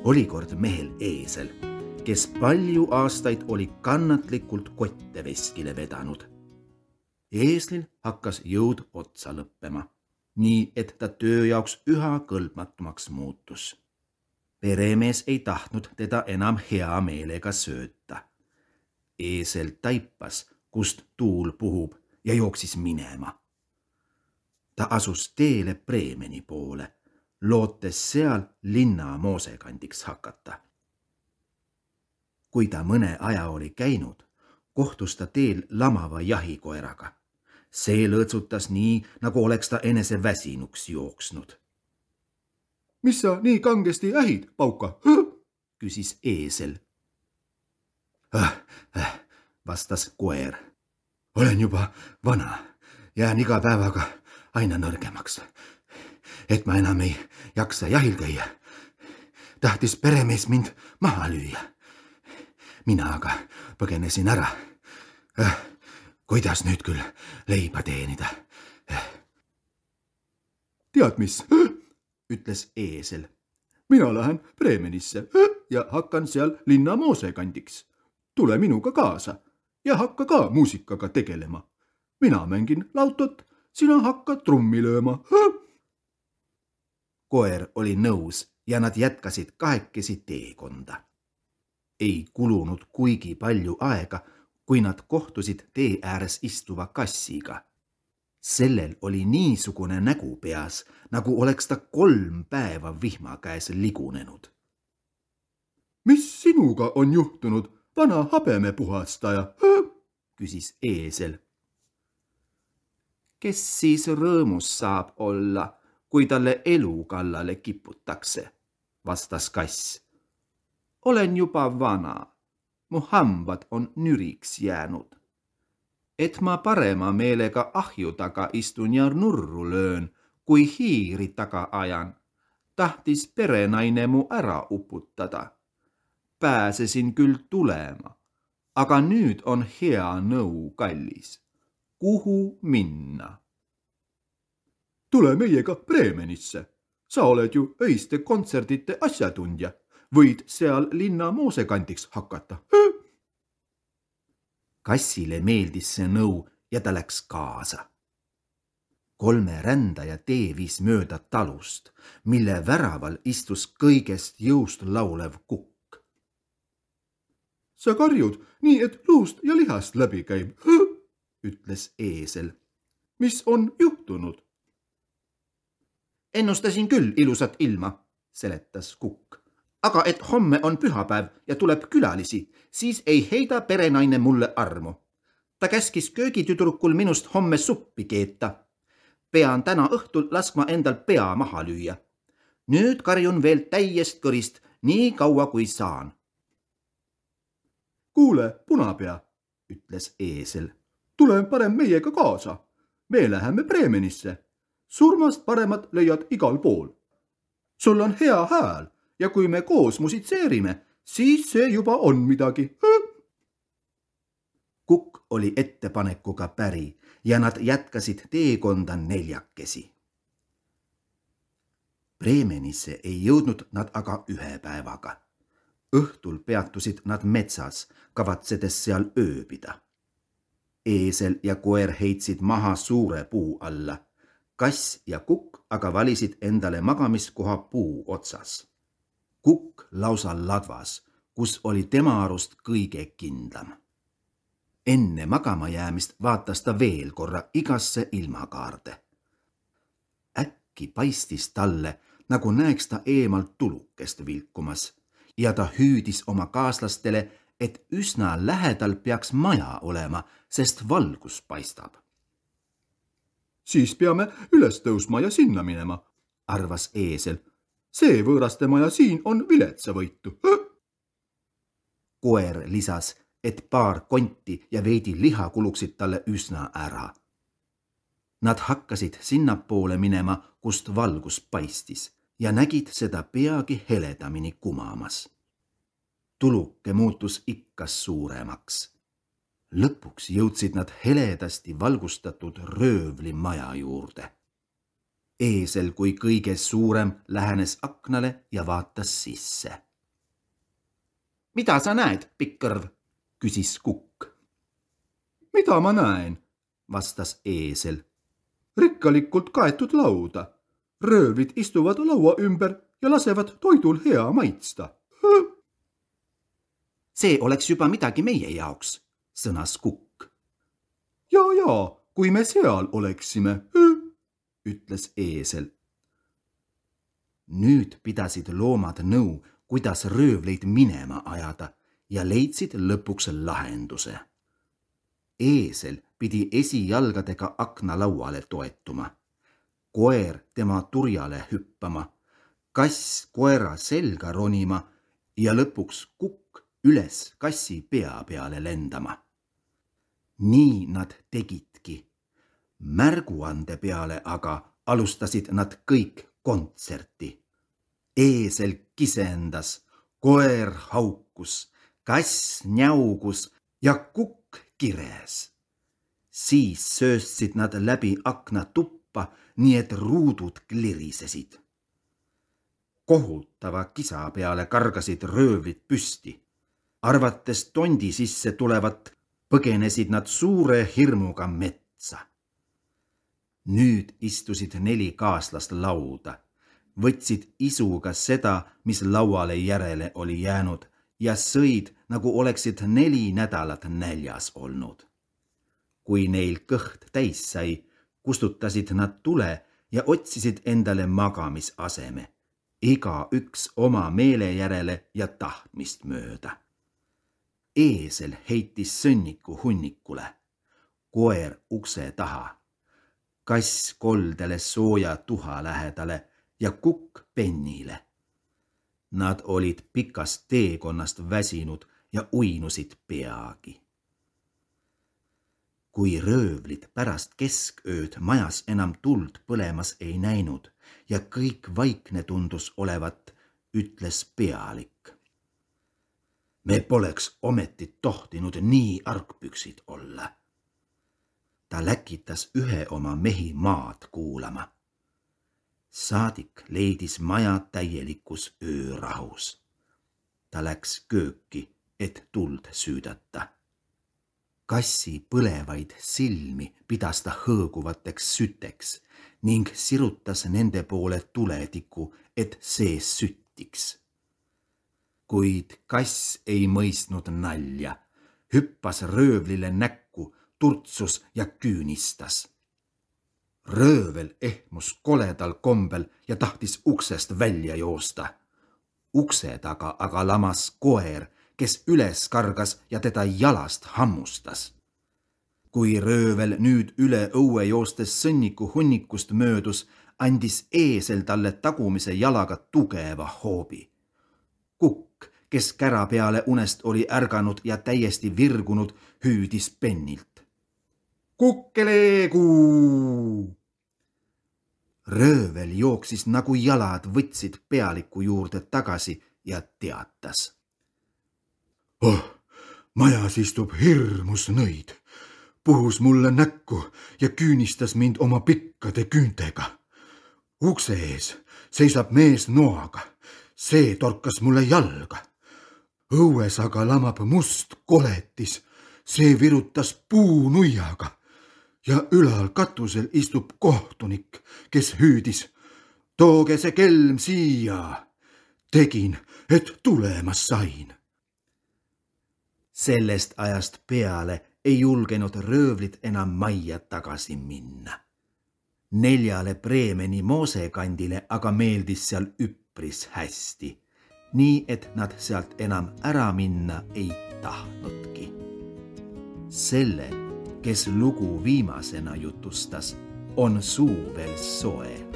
Oli kord mehel eesel, kes palju aastaid oli kannatlikult kotte veskile vedanud. Eeslil hakkas jõud otsa lõppema, nii et ta töö jaoks üha kõlbmatumaks muutus. Peremees ei tahtnud teda enam hea meelega sööta. Eesel taipas, kust tuul puhub ja jooksis minema. Ta asus teele Bremeni poole, lootes seal linna moosekandiks hakata. Kui ta mõne aja oli käinud, kohtus ta teel lamava jahikoeraga. See lõõtsutas nii, nagu oleks ta enese väsinuks jooksnud. Mis sa nii kangesti ähid, Pauka? Küsis eesel. Vastas koer. Olen juba vana, jään iga päevaga aina nõrgemaks. Et ma enam ei jaksa jahil käia. Tahtis peremees mind maha lüüa. Mina aga põgenesin ära. Kuidas nüüd küll leiba teenida? Tead mis? Ütles eesel. Mina lähen Bremenisse ja hakkan seal linna moosekandiks. Tule minuga kaasa ja hakka ka muusikaga tegelema. Mina mängin lautot, sina hakka trummi lööma. Koer oli nõus ja nad jätkasid kahekesi teekonda. Ei kulunud kuigi palju aega, kui nad kohtusid tee ääres istuva kassiga. Sellel oli niisugune nägu peas, nagu oleks ta 3 päeva vihma käes ligunenud. Mis sinuga on juhtunud, vana habemepuhastaja? Küsis eesel. Kes siis rõõmus saab olla, kui talle elu kallale kiputakse, vastas kass. Olen juba vana, mu hambad on nüriks jäänud. Et ma parema meelega ahju taga istun ja nurru löön, kui hiiri taga ajan, tahtis perenaine mu ära uputada. Pääsesin küll tulema, aga nüüd on hea nõu kallis. Kuhu minna? Tule meiega Bremenisse. Sa oled ju öiste kontserdite asjatundja. Võid seal linna moosekandiks hakata. Kassile meeldis see nõu ja ta läks kaasa. 3 rändaja tee viis mööda talust, mille väraval istus kõigest jõust laulev kukk. Sa karjud nii, et luust ja lihast läbi käib, ütles eesel. Mis on juhtunud? Ennustasin küll ilusat ilma, seletas kukk. Aga et homme on pühapäev ja tuleb külalisi, siis ei heida perenaine mulle armu. Ta käskis köögitüdrukul minust homme suppi keeta. Pean täna õhtul laskma endal pea maha lüüa. Nüüd karjun veel täiest kõrist, nii kaua kui saan. Kuule, punapea, ütles eesel. Tule parem meiega kaasa. Me läheme Bremenisse. Surmast paremat leiad igal pool. Sul on hea hääl. Ja kui me koos musitseerime, siis see juba on midagi. Kukk oli ettepanekuga päri ja nad jätkasid teekonda 4. Bremenisse ei jõudnud nad aga 1 päevaga. Õhtul peatusid nad metsas, kavatsedes seal ööbida. Eesel ja koer heitsid maha suure puu alla. Kass ja kukk aga valisid endale magamiskoha puu otsas. Kukk lausa ladvas, kus oli tema arust kõige kindlam. Enne magama jäämist vaatas ta veel korra igasse ilmakaarde. Äkki paistis talle, nagu näeks ta eemalt tulukest vilkumas ja ta hüüdis oma kaaslastele, et üsna lähedal peaks maja olema, sest valgus paistab. Siis peame üles tõusma ja sinna minema, arvas eesel. See võõraste maja siin on viletsavõitu. Koer lisas, et paar konti ja veidi liha kuluksid talle üsna ära. Nad hakkasid sinnapoole minema, kust valgus paistis ja nägid seda peagi heledamini kumamas. Tuluke muutus ikka suuremaks. Lõpuks jõudsid nad heledasti valgustatud röövli maja juurde. Eesel kui kõige suurem lähenes aknale ja vaatas sisse. Mida sa näed, Pikkkõrv? Küsis Kukk. Mida ma näen? Vastas eesel. Rikkalikult kaetud lauda. Röövlid istuvad laua ümber ja lasevad toidul hea maitsta. See oleks juba midagi meie jaoks, sõnas Kukk. Ja, kui me seal oleksime, ütles eesel. Nüüd pidasid loomad nõu, kuidas röövleid minema ajada ja leidsid lõpuks lahenduse. Eesel pidi esijalgadega aknalauale toetuma, koer tema turjale hüppama, kass koera selga ronima ja lõpuks Kukk üles kassi pea peale lendama. Nii nad tegidki. Märguande peale aga alustasid nad kõik kontserti. Eesel kisendas, koer haukus, kass njaugus ja Kukk kires. Siis sööstsid nad läbi akna tuppa, nii et ruudud klirisesid. Kohutava kisa peale kargasid röövlid püsti. Arvates tondi sisse tulevat, põgenesid nad suure hirmuga metsa. Nüüd istusid 4 kaaslast lauda, võtsid isuga seda, mis lauale järele oli jäänud ja sõid, nagu oleksid 4 nädalat näljas olnud. Kui neil kõht täis sai, kustutasid nad tule ja otsisid endale magamisaseme, iga üks oma meele järele ja tahtmist mööda. Eesel heitis sõnniku hunnikule, koer ukse taha, kass koldele sooja tuha lähedale ja Kukk pennile. Nad olid pikast teekonnast väsinud ja uinusid peagi. Kui röövlid pärast keskööd majas enam tuld põlemas ei näinud ja kõik vaikne tundus olevat, ütles pealik. Me poleks ometi tohtinud nii argpüksid olla. Ta läkitas ühe oma mehi maad kuulama. Saadik leidis maja täielikus öörahus. Ta läks kööki, et tuld süüdata. Kassi põlevaid silmi pidas ta hõõguvateks süteks ning sirutas nende poole tuletiku, et see süttiks. Kuid kass ei mõistnud nalja, hüppas röövlile näkku, turtsus ja küünistas. Röövel ehmus koledal kombel ja tahtis uksest välja joosta. Ukse taga aga lamas koer, kes üles kargas ja teda jalast hammustas. Kui röövel nüüd üle õue joostes sõnniku hunnikust möödus, andis eesel talle tagumise jalaga tugeva hoobi. Kukk, kes kära peale unest oli ärganud ja täiesti virgunud, hüüdis pennilt. Kukkeleekuu! Röövel jooksis nagu jalad võtsid pealiku juurde tagasi ja teatas. Majas istub hirmus nõid. Puhus mulle näkku ja küünistas mind oma pikkade küüntega. Ukse ees seisab mees noaga. See torkas mulle jalga. Õues aga lamab must koletis. See virutas puunuiaga. Ja ülal katusel istub kohtunik, kes hüüdis. Tooge see kelm siia. Tegin, et tulemas sain. Sellest ajast peale ei julgenud röövlid enam majja tagasi minna. 4 Breemeni moosekandile aga meeldis seal üpris hästi, nii et nad sealt enam ära minna ei tahtnudki. Selle, kes lugu viimasena jutustas, on suu veel soe.